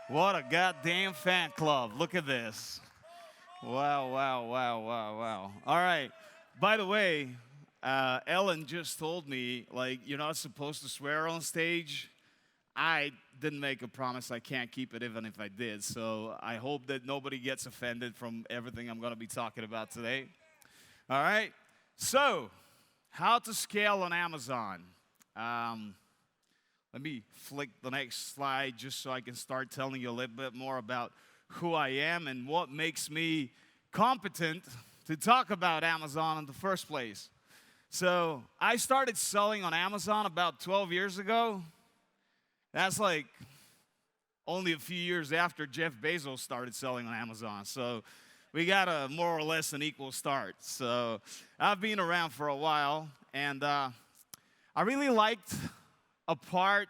What a goddamn fan club. Look at this. Wow, wow, wow, wow, wow. All right. By the way, Ellen just told me, like, you're not supposed to swear on stage. I didn't make a promise. I can't keep it even if I did. So I hope that nobody gets offended from everything I'm going to be talking about today. All right. So, how to scale on Amazon. Um, Let me flick the next slide just so I can start telling you a little bit more about who I am and what makes me competent to talk about Amazon in the first place. So I started selling on Amazon about 12 years ago. That's like only a few years after Jeff Bezos started selling on Amazon. So we got a more or less an equal start. So I've been around for a while, and I really liked a part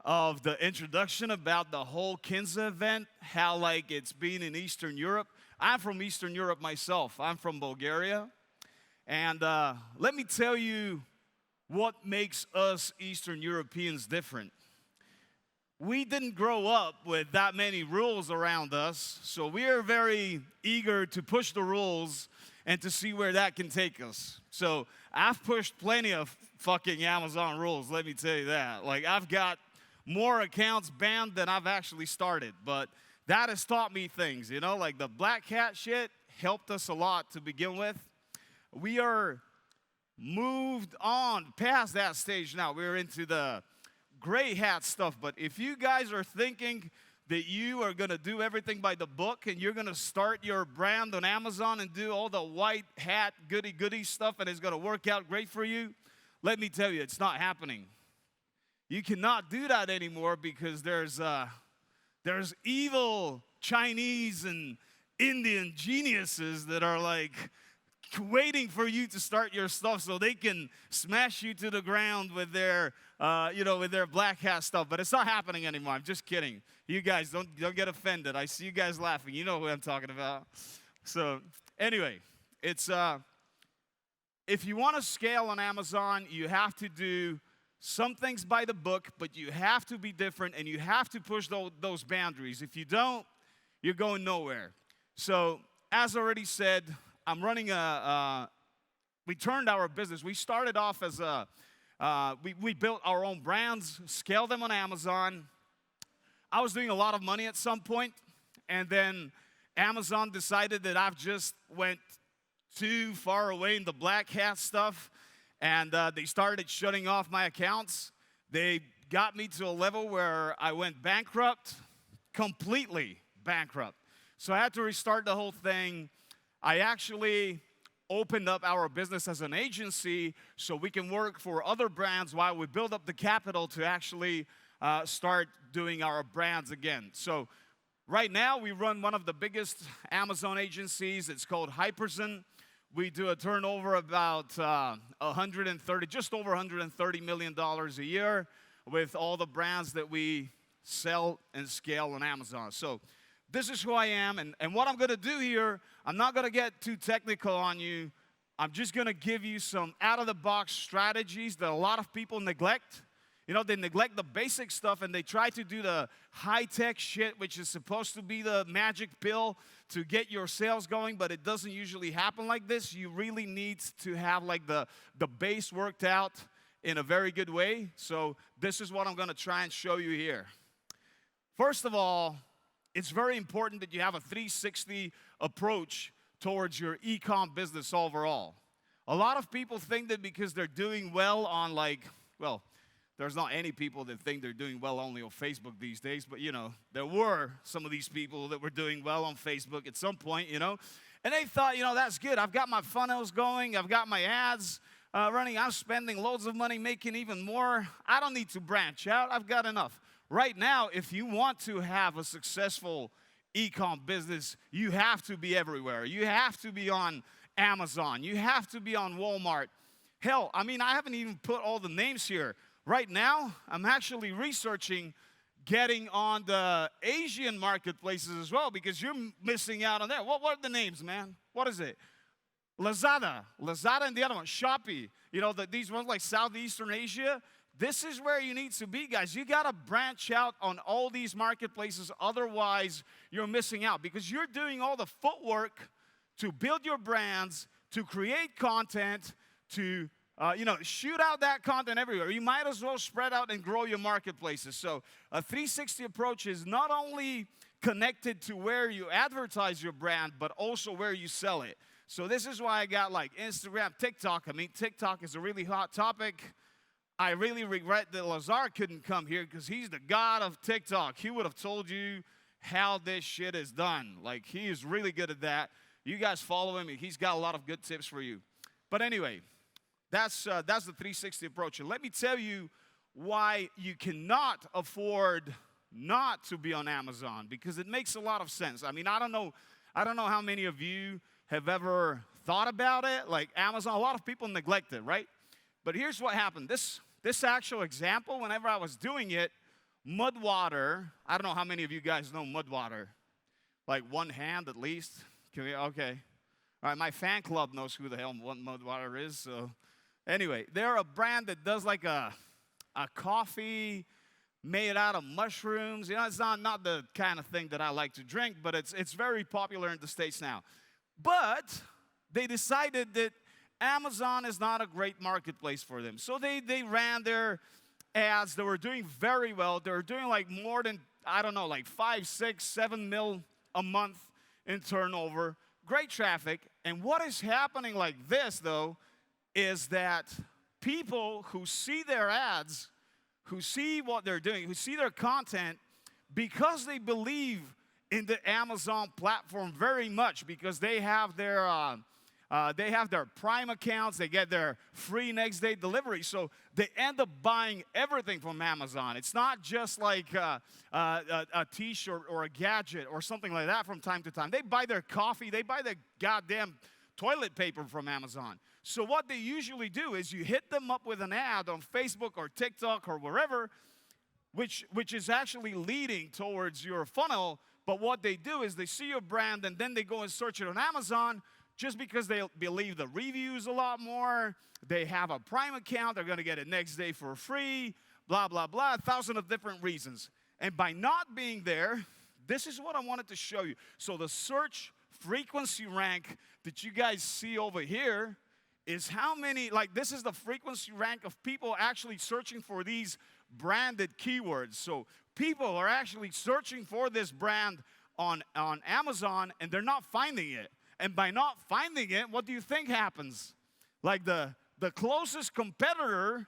of the introduction about the whole KINZA event, how like it's been in Eastern Europe. I'm from Eastern Europe myself. I'm from Bulgaria. And let me tell you what makes us Eastern Europeans different. We didn't grow up with that many rules around us, so we are very eager to push the rules and to see where that can take us. So I've pushed plenty of fucking Amazon rules, let me tell you that. Like, I've got more accounts banned than I've actually started, but that has taught me things, you know, like the black hat shit helped us a lot to begin with. We are moved on past that stage now. We're into the gray hat stuff, but if you guys are thinking that you are going to do everything by the book and you're going to start your brand on Amazon and do all the white hat goody stuff and it's going to work out great for you, let me tell you, it's not happening. You cannot do that anymore because there's evil Chinese and Indian geniuses that are like waiting for you to start your stuff so they can smash you to the ground with their, with their black hat stuff. But it's not happening anymore. I'm just kidding. You guys don't get offended. I see you guys laughing. You know who I'm talking about. So anyway, it's if you want to scale on Amazon, you have to do some things by the book, but you have to be different and you have to push those boundaries. If you don't, you're going nowhere. So as already said, I'm running we turned our business. We started off as we built our own brands, scaled them on Amazon. I was doing a lot of money at some point, and then Amazon decided that I've just went too far away in the black hat stuff, and they started shutting off my accounts. They got me to a level where I went bankrupt, completely bankrupt. So I had to restart the whole thing. I actually opened up our business as an agency so we can work for other brands while we build up the capital to actually start doing our brands again. So right now we run one of the biggest Amazon agencies. It's called Hyperzen. We do a turnover about just over $130 million a year with all the brands that we sell and scale on Amazon. So this is who I am, and what I'm going to do here, I'm not going to get too technical on you. I'm just going to give you some out-of-the-box strategies that a lot of people neglect. You know, they neglect the basic stuff, and they try to do the high-tech shit, which is supposed to be the magic pill to get your sales going, but it doesn't usually happen like this. You really need to have, like, the base worked out in a very good way. So this is what I'm going to try and show you here. First of all, it's very important that you have a 360 approach towards your e-com business overall. A lot of people think that because they're doing well on there's not any people that think they're doing well only on Facebook these days, but there were some of these people that were doing well on Facebook at some point, and they thought, that's good. I've got my funnels going. I've got my ads running. I'm spending loads of money making even more. I don't need to branch out. I've got enough. Right now, if you want to have a successful e-com business, you have to be everywhere. You have to be on Amazon. You have to be on Walmart. Hell, I haven't even put all the names here. Right now, I'm actually researching getting on the Asian marketplaces as well because you're missing out on that. What are the names, man? What is it? Lazada and the other one, Shopee. These ones like Southeastern Asia, this is where you need to be, guys. You got to branch out on all these marketplaces. Otherwise, you're missing out because you're doing all the footwork to build your brands, to create content, to shoot out that content everywhere. You might as well spread out and grow your marketplaces. So a 360 approach is not only connected to where you advertise your brand, but also where you sell it. So this is why I got like Instagram, TikTok. I mean, TikTok is a really hot topic. I really regret that Lazar couldn't come here because he's the god of TikTok. He would have told you how this shit is done. Like, he is really good at that. You guys follow him. He's got a lot of good tips for you. But anyway, that's the 360 approach. And let me tell you why you cannot afford not to be on Amazon, because it makes a lot of sense. I mean, I don't know how many of you have ever thought about it. Like Amazon, a lot of people neglect it, right? But here's what happened. This actual example, whenever I was doing it, mud water, I don't know how many of you guys know mud water. Like one hand at least. Okay. All right, my fan club knows who the hell mud water is. So anyway, they're a brand that does like a coffee made out of mushrooms. You know, it's not the kind of thing that I like to drink, but it's very popular in the States now. But they decided that Amazon is not a great marketplace for them. So they ran their ads. They were doing very well. They were doing like more than, I don't know, like 5, 6, 7 mil a month in turnover. Great traffic. And what is happening like this, though, is that people who see their ads, who see what they're doing, who see their content, because they believe in the Amazon platform very much, because they have their Prime accounts, they get their free next day delivery, so they end up buying everything from Amazon. It's not just like a t-shirt or a gadget or something like that from time to time. They buy their coffee, they buy their goddamn toilet paper from Amazon. So what they usually do is you hit them up with an ad on Facebook or TikTok or wherever, which is actually leading towards your funnel. But what they do is they see your brand and then they go and search it on Amazon just because they believe the reviews a lot more. They have a Prime account. They're going to get it next day for free, blah, blah, blah, 1,000 of different reasons. And by not being there, this is what I wanted to show you. So the search frequency rank that you guys see over here is how many, like this is the frequency rank of people actually searching for these branded keywords. So people are actually searching for this brand on Amazon and they're not finding it. And by not finding it, what do you think happens? Like the closest competitor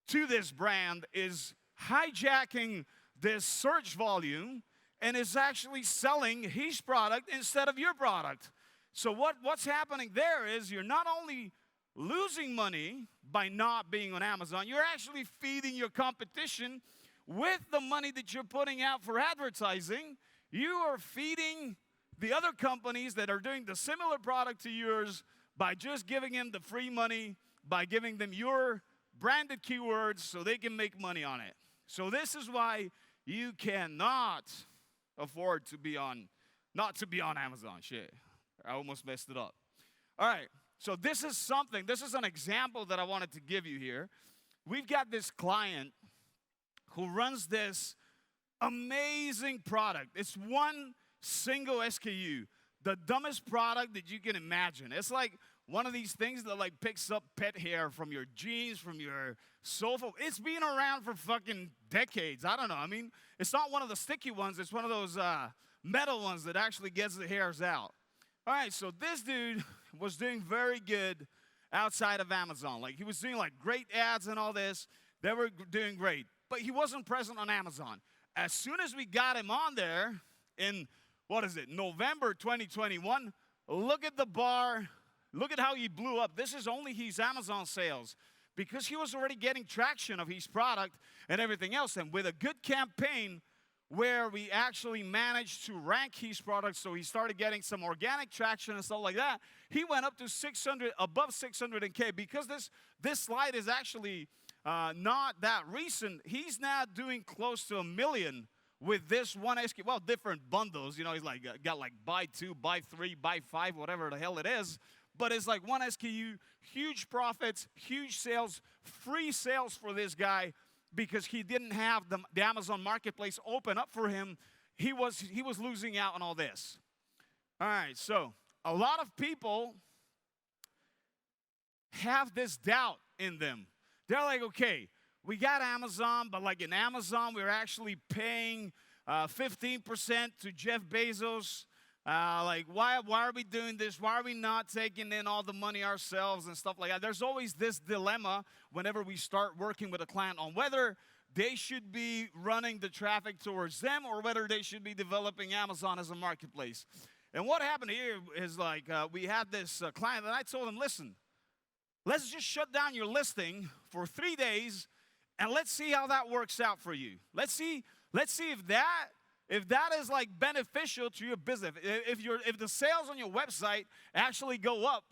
to this brand is hijacking this search volume and is actually selling his product instead of your product. So what's happening there is you're not only losing money by not being on Amazon, you're actually feeding your competition with the money that you're putting out for advertising. You are feeding the other companies that are doing the similar product to yours by just giving them the free money, by giving them your branded keywords so they can make money on it. So this is why you cannot afford not to be on Amazon. Shit, I almost messed it up. All right, so this is an example that I wanted to give you here. We've got this client who runs this amazing product. It's one single SKU, the dumbest product that you can imagine. It's like one of these things that like picks up pet hair from your jeans, from your sofa. It's been around for fucking decades. I don't know. I mean, it's not one of the sticky ones. It's one of those metal ones that actually gets the hairs out. All right, so this dude was doing very good outside of Amazon. Like, he was doing like great ads and all this. They were doing great, but he wasn't present on Amazon. As soon as we got him on there in, November 2021, look at the bar. Look at how he blew up. This is only his Amazon sales because he was already getting traction of his product and everything else. And with a good campaign where we actually managed to rank his product, so he started getting some organic traction and stuff like that, he went up to 600, above 600K. Because this slide is actually not that recent, he's now doing close to 1 million with this one SKU. Well, different bundles. You know, he's like got like buy 2, buy 3, buy 5, whatever the hell it is. but it's like one SKU, huge profits, huge sales, free sales for this guy because he didn't have the Amazon marketplace open up for him. He was losing out on all this. All right, so a lot of people have this doubt in them. They're like, okay, we got Amazon, but like in Amazon, we're actually paying 15% to Jeff Bezos. Like, why are we doing this? Why are we not taking in all the money ourselves and stuff like that? There's always this dilemma whenever we start working with a client on whether they should be running the traffic towards them or whether they should be developing Amazon as a marketplace. And what happened here is like we had this client, and I told him, listen, let's just shut down your listing for 3 days, and let's see how that works out for you. Let's see if that is like beneficial to your business. If the sales on your website actually go up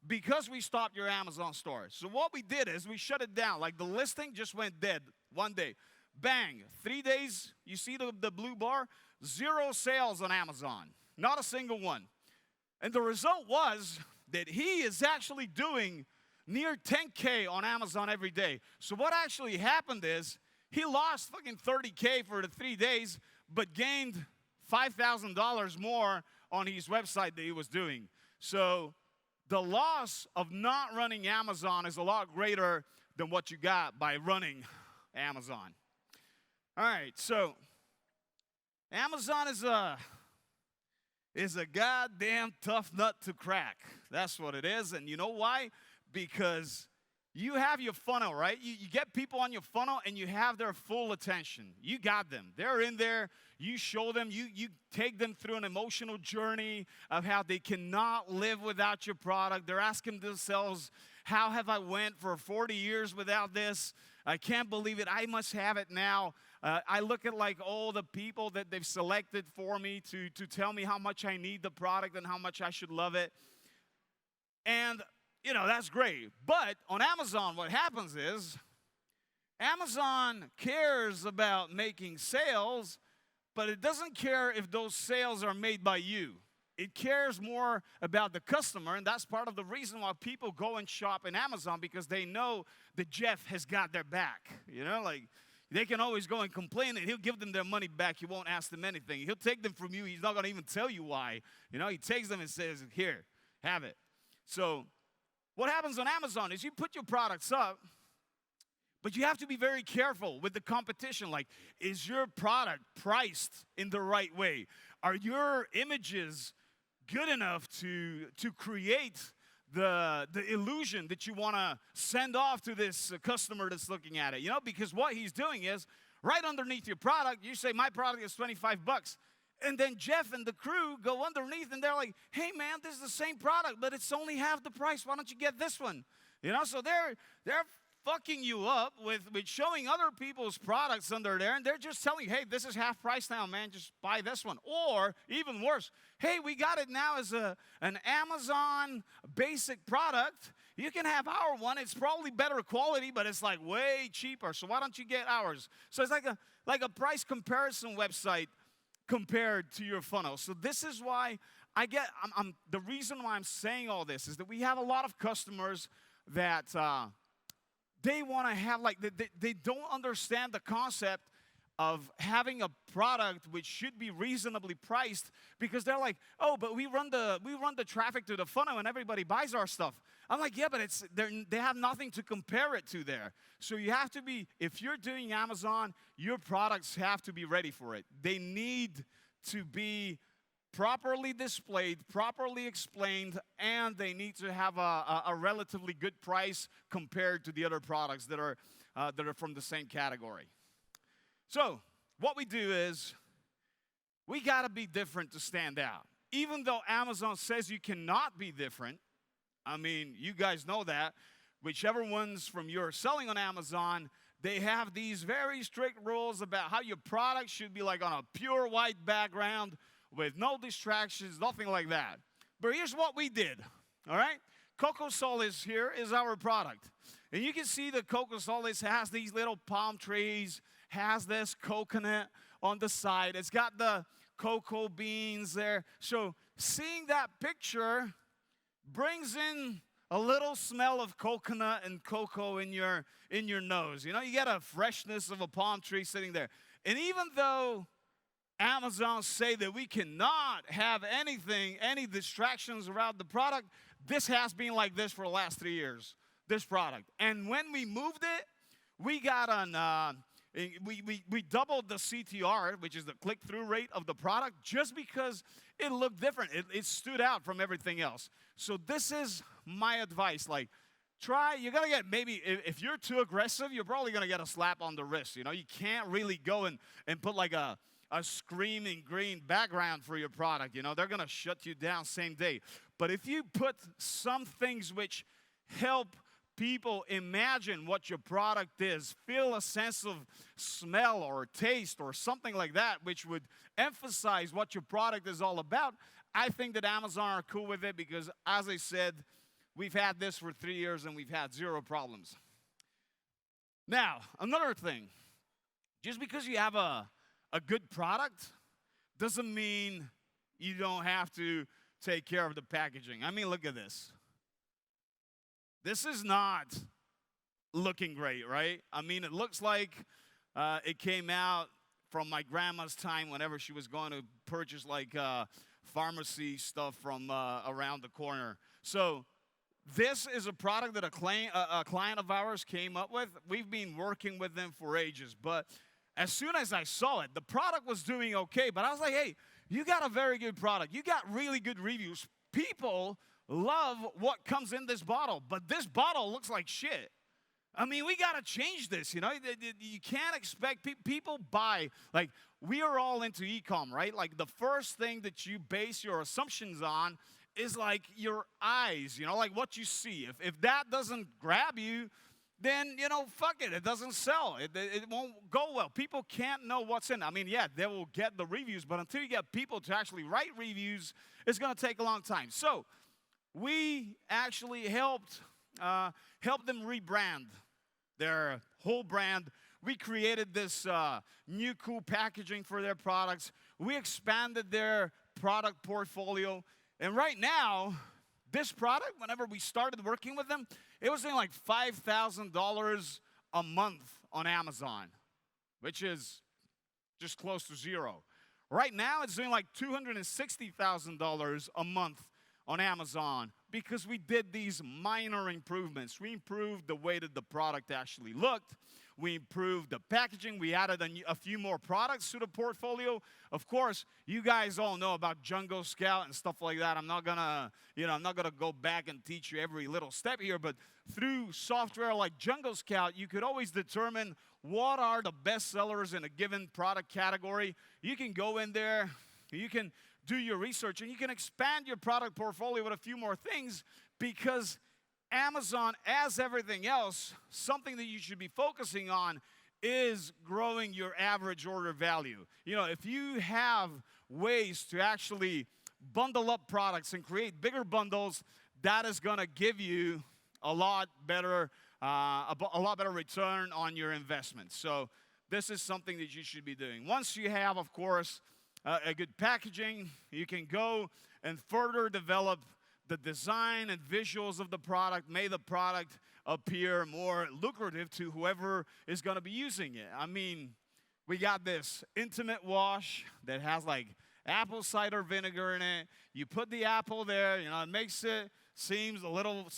because we stopped your Amazon store. So what we did is we shut it down. Like the listing just went dead one day. Bang, 3 days, you see the blue bar? 0 sales on Amazon. Not a single one. And the result was that he is actually doing near 10K on Amazon every day. So what actually happened is he lost fucking 30K for the 3 days, but gained $5,000 more on his website that he was doing. So the loss of not running Amazon is a lot greater than what you got by running Amazon. All right, so Amazon is a goddamn tough nut to crack. That's what it is. And you know why? Because you have your funnel, right? You get people on your funnel and you have their full attention. You got them. They're in there. You show them. You take them through an emotional journey of how they cannot live without your product. They're asking themselves, how have I went for 40 years without this? I can't believe it. I must have it now. I look at like all the people that they've selected for me to tell me how much I need the product and how much I should love it. And, you know, that's great. But on Amazon, what happens is Amazon cares about making sales, but it doesn't care if those sales are made by you. It cares more about the customer, and that's part of the reason why people go and shop in Amazon, because they know that Jeff has got their back. You know, like they can always go and complain, and he'll give them their money back. He won't ask them anything. He'll take them from you. He's not going to even tell you why. You know, he takes them and says, here, have it. So what happens on Amazon is you put your products up, but you have to be very careful with the competition. Like, is your product priced in the right way? Are your images good enough to create the illusion that you want to send off to this customer that's looking at it? You know, because what he's doing is right underneath your product, you say, my product is $25. And then Jeff and the crew go underneath and they're like, hey man, this is the same product, but it's only half the price. Why don't you get this one? You know, so they're fucking you up with showing other people's products under there, and they're just telling you, hey, this is half price now, man, just buy this one. Or even worse, hey, we got it now as an Amazon basic product. You can have our one. It's probably better quality, but it's like way cheaper, so why don't you get ours? So it's like a price comparison website compared to your funnel. So this is why the reason why I'm saying all this is that we have a lot of customers that they want to have, like, they don't understand the concept of having a product which should be reasonably priced, because they're like, oh, but we run the traffic to the funnel and everybody buys our stuff. I'm like, yeah, but they have nothing to compare it to there. So you have to be, if you're doing Amazon, your products have to be ready for it. They need to be properly displayed, properly explained, and they need to have a relatively good price compared to the other products that are from the same category. So what we do is we got to be different to stand out. Even though Amazon says you cannot be different, I mean, you guys know that. Whichever ones from you're selling on Amazon, they have these very strict rules about how your product should be like on a pure white background with no distractions, nothing like that. But here's what we did, all right? Coco Solis here is our product. And you can see the Coco Solis has these little palm trees, has this coconut on the side. It's got the cocoa beans there. So seeing that picture brings in a little smell of coconut and cocoa in your nose. You know, you get a freshness of a palm tree sitting there. And even though Amazon say that we cannot have any distractions around the product, this has been like this for the last 3 years, this product. And when we moved it, we got we doubled the CTR, which is the click-through rate of the product, just because it looked different. It stood out from everything else. So this is my advice. Like, you're going to get, maybe, if you're too aggressive, you're probably going to get a slap on the wrist. You know, you can't really go and put like a screaming green background for your product. You know, they're going to shut you down same day. But if you put some things which help people imagine what your product is, feel a sense of smell or taste or something like that, which would emphasize what your product is all about, I think that Amazon are cool with it because, as I said, we've had this for 3 years and we've had 0 problems. Now, another thing, just because you have a good product doesn't mean you don't have to take care of the packaging. I mean, look at this. This is not looking great, right? I mean, it looks like it came out from my grandma's time whenever she was going to purchase like pharmacy stuff from around the corner. So this is a product that a client of ours came up with. We've been working with them for ages, but as soon as I saw it, the product was doing okay, but I was like, hey, you got a very good product. You got really good reviews. People love what comes in this bottle, but this bottle looks like shit. I mean, we got to change this, you know. You can't expect people buy, like, we are all into e-com, right? Like, the first thing that you base your assumptions on is, like, your eyes, you know, like what you see. If that doesn't grab you, then, you know, fuck it. It doesn't sell. It won't go well. People can't know what's in. I mean, yeah, they will get the reviews, but until you get people to actually write reviews, it's going to take a long time. So we actually helped them rebrand their whole brand. We created this new cool packaging for their products. We expanded their product portfolio. And right now, this product, whenever we started working with them, it was doing like $5,000 a month on Amazon, which is just close to 0. Right now, it's doing like $260,000 a month on Amazon because we did these minor improvements. We improved the way that the product actually looked. We improved the packaging. We added a few more products to the portfolio. Of course, you guys all know about Jungle Scout and stuff like that. I'm not gonna go back and teach you every little step here, but through software like Jungle Scout, you could always determine what are the best sellers in a given product category. You can go in there, you can do your research, and you can expand your product portfolio with a few more things because Amazon, as everything else, something that you should be focusing on is growing your average order value. You know, if you have ways to actually bundle up products and create bigger bundles, that is going to give you a lot better return on your investment. So this is something that you should be doing. Once you have, of course, a good packaging, you can go and further develop the design and visuals of the product, may the product appear more lucrative to whoever is going to be using it. I mean, we got this intimate wash that has like apple cider vinegar in it. You put the apple there, you know, it makes it seem a little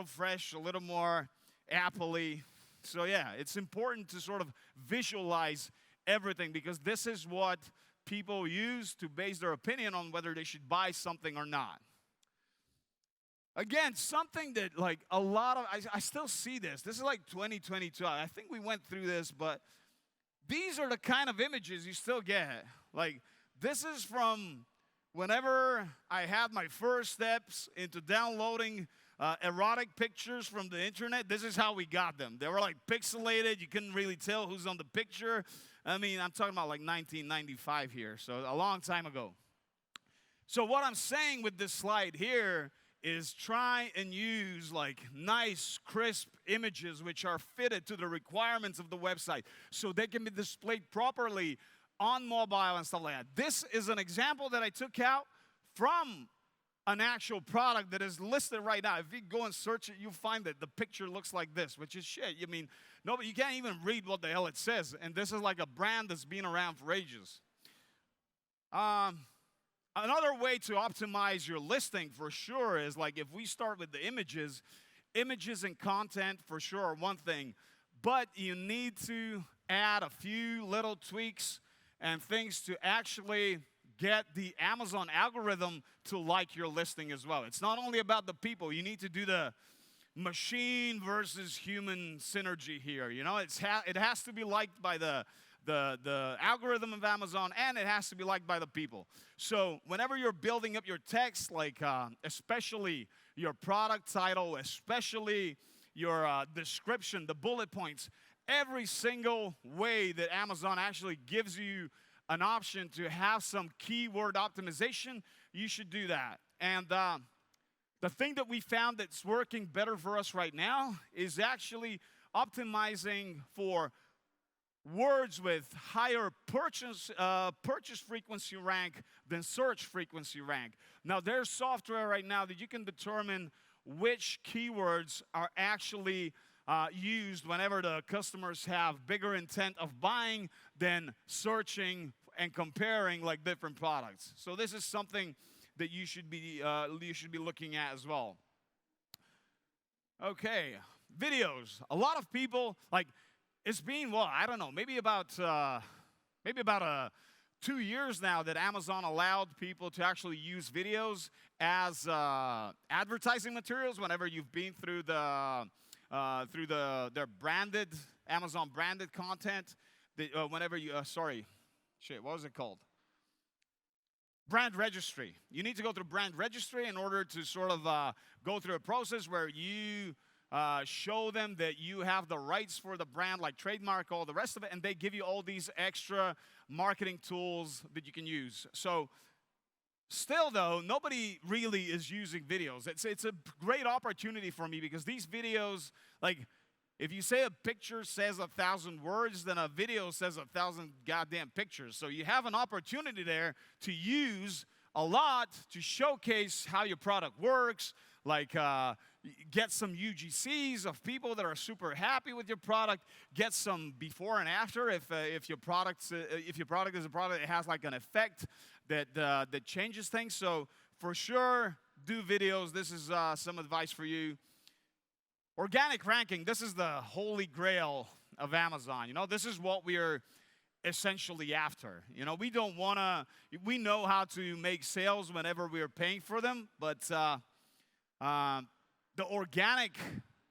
fresh, a little more apple-y. So yeah, it's important to sort of visualize everything because this is what people use to base their opinion on whether they should buy something or not. Again, something that like a lot of, I still see this. This is like 2022. I think we went through this, but these are the kind of images you still get. Like, this is from whenever I had my first steps into downloading erotic pictures from the internet. This is how we got them. They were like pixelated. You couldn't really tell who's on the picture. I mean, I'm talking about like 1995 here, so a long time ago. So what I'm saying with this slide here is try and use like nice, crisp images which are fitted to the requirements of the website so they can be displayed properly on mobile and stuff like that. This is an example that I took out from an actual product that is listed right now. If you go and search it, you'll find that the picture looks like this, which is shit. I mean, nobody, you can't even read what the hell it says. And this is like a brand that's been around for ages. Another way to optimize your listing for sure is like if we start with the images and content for sure are one thing, but you need to add a few little tweaks and things to actually get the Amazon algorithm to like your listing as well. It's not only about the people. You need to do the machine versus human synergy here. You know, it has to be liked by the algorithm of Amazon, and it has to be liked by the people. So whenever you're building up your text, like especially your product title, especially your description, the bullet points, every single way that Amazon actually gives you an option to have some keyword optimization, you should do that. And the thing that we found that's working better for us right now is actually optimizing for words with higher purchase frequency rank than search frequency rank. Now, there's software right now that you can determine which keywords are actually used whenever the customers have bigger intent of buying than searching and comparing like different products. So this is something that you should be looking at as well. Okay, videos. A lot of people, like, it's been, well, I don't know, maybe about 2 years now that Amazon allowed people to actually use videos as advertising materials whenever you've been through their branded, Amazon branded content. Whenever you, what was it called? Brand registry. You need to go through brand registry in order to sort of go through a process where you show them that you have the rights for the brand, like trademark, all the rest of it, and they give you all these extra marketing tools that you can use. So still, though, nobody really is using videos. It's a great opportunity for me because these videos, like, if you say a picture says 1,000 words, then a video says 1,000 goddamn pictures. So you have an opportunity there to use a lot to showcase how your product works, like get some UGCs of people that are super happy with your product, get some before and after if your product is a product that has like an effect that changes things. So for sure, do videos. This is some advice for you. Organic ranking, this is the holy grail of Amazon. You know, this is what we are essentially after. You know, we know how to make sales whenever we are paying for them, but the organic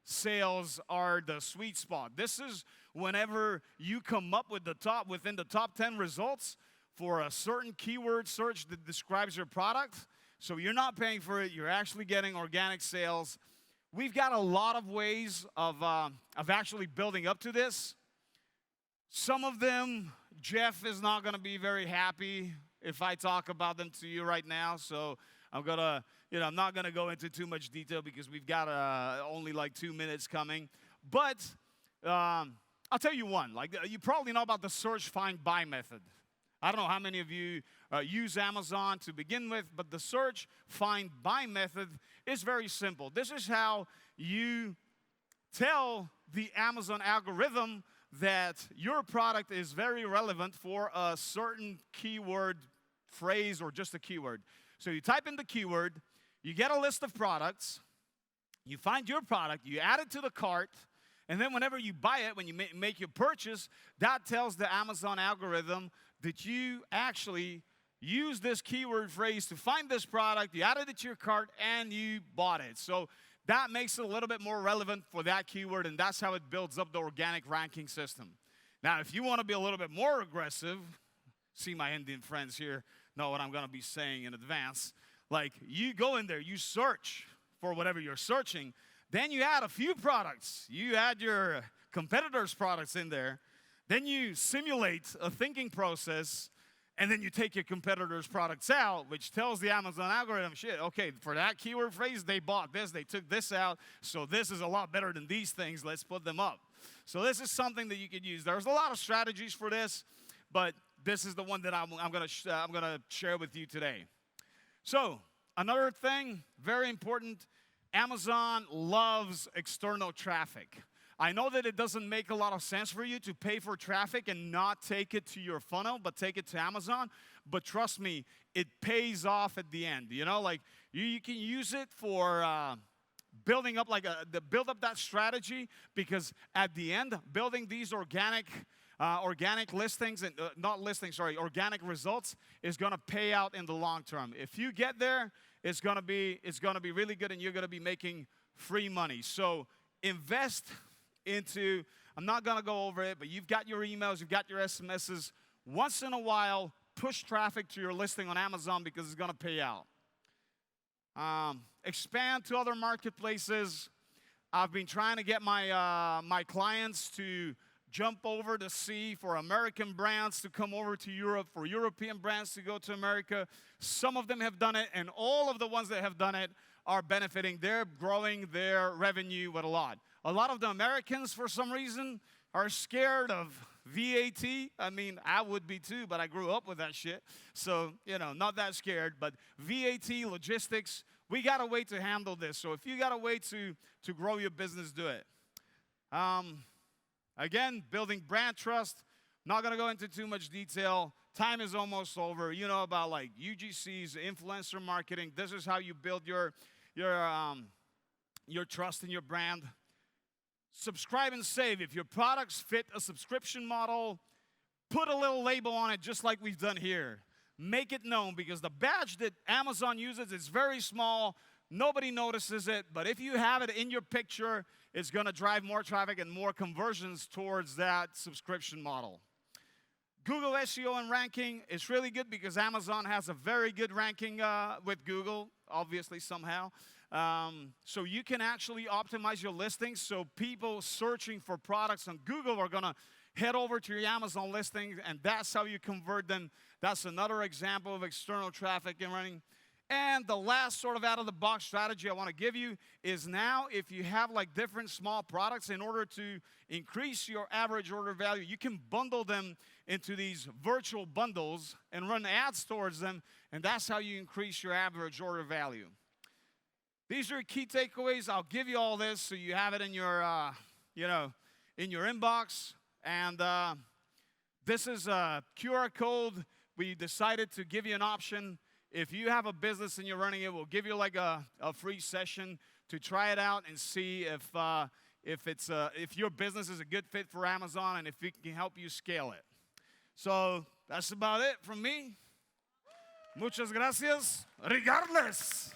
sales are the sweet spot. This is whenever you come up with within the top 10 results for a certain keyword search that describes your product. So you're not paying for it, you're actually getting organic sales. We've got a lot of ways of actually building up to this. Some of them, Jeff is not going to be very happy if I talk about them to you right now. So I'm not going to go into too much detail because we've got only like 2 minutes coming. But I'll tell you one. Like, you probably know about the search, find, buy method. I don't know how many of you use Amazon to begin with, but the search, find, buy method is very simple. This is how you tell the Amazon algorithm that your product is very relevant for a certain keyword phrase or just a keyword. So you type in the keyword, you get a list of products, you find your product, you add it to the cart, and then whenever you buy it, when you make your purchase, that tells the Amazon algorithm that you actually use this keyword phrase to find this product, you added it to your cart, and you bought it. So that makes it a little bit more relevant for that keyword, and that's how it builds up the organic ranking system. Now, if you want to be a little bit more aggressive, see my Indian friends here know what I'm going to be saying in advance. Like, you go in there, you search for whatever you're searching, then you add a few products. You add your competitors' products in there, then you simulate a thinking process, and then you take your competitors' products out, which tells the Amazon algorithm, shit, okay, for that keyword phrase, they bought this, they took this out, so this is a lot better than these things, let's put them up. So this is something that you could use. There's a lot of strategies for this, but this is the one that I'm gonna share with you today. So Another thing, very important, Amazon loves external traffic. I know that it doesn't make a lot of sense for you to pay for traffic and not take it to your funnel, but take it to Amazon. But trust me, it pays off at the end. You know, like you can use it for building up build up that strategy, because at the end, building these organic listings and organic results is going to pay out in the long term. If you get there, it's going to be really good, and you're going to be making free money. So invest into, I'm not going to go over it, but you've got your emails, you've got your SMSs. Once in a while, push traffic to your listing on Amazon, because it's going to pay out. Expand to other marketplaces. I've been trying to get my clients to jump over the sea, for American brands to come over to Europe, for European brands to go to America. Some of them have done it, and all of the ones that have done it are benefiting. They're growing their revenue with a lot. A lot of the Americans, for some reason, are scared of VAT. I mean, I would be too, but I grew up with that shit. So, not that scared. But VAT, logistics, we got a way to handle this. So if you got a way to grow your business, do it. Again, building brand trust. Not going to go into too much detail. Time is almost over. You know about like UGCs, influencer marketing. This is how you build your trust in your brand. Subscribe and save. If your products fit a subscription model, put a little label on it, just like we've done here. Make it known, because the badge that Amazon uses is very small. Nobody notices it, but if you have it in your picture, it's going to drive more traffic and more conversions towards that subscription model. Google SEO and ranking is really good, because Amazon has a very good ranking with Google, obviously, somehow. So you can actually optimize your listings, so people searching for products on Google are going to head over to your Amazon listings, and that's how you convert them. That's another example of external traffic and running. And the last sort of out-of-the-box strategy I want to give you is, now if you have like different small products, in order to increase your average order value, you can bundle them into these virtual bundles and run ads towards them, and that's how you increase your average order value. These are key takeaways. I'll give you all this so you have it in your, in your inbox. And this is a QR code. We decided to give you an option. If you have a business and you're running it, we'll give you like a free session to try it out and see if your business is a good fit for Amazon, and if it can help you scale it. So that's about it from me. Muchas gracias. Regardless.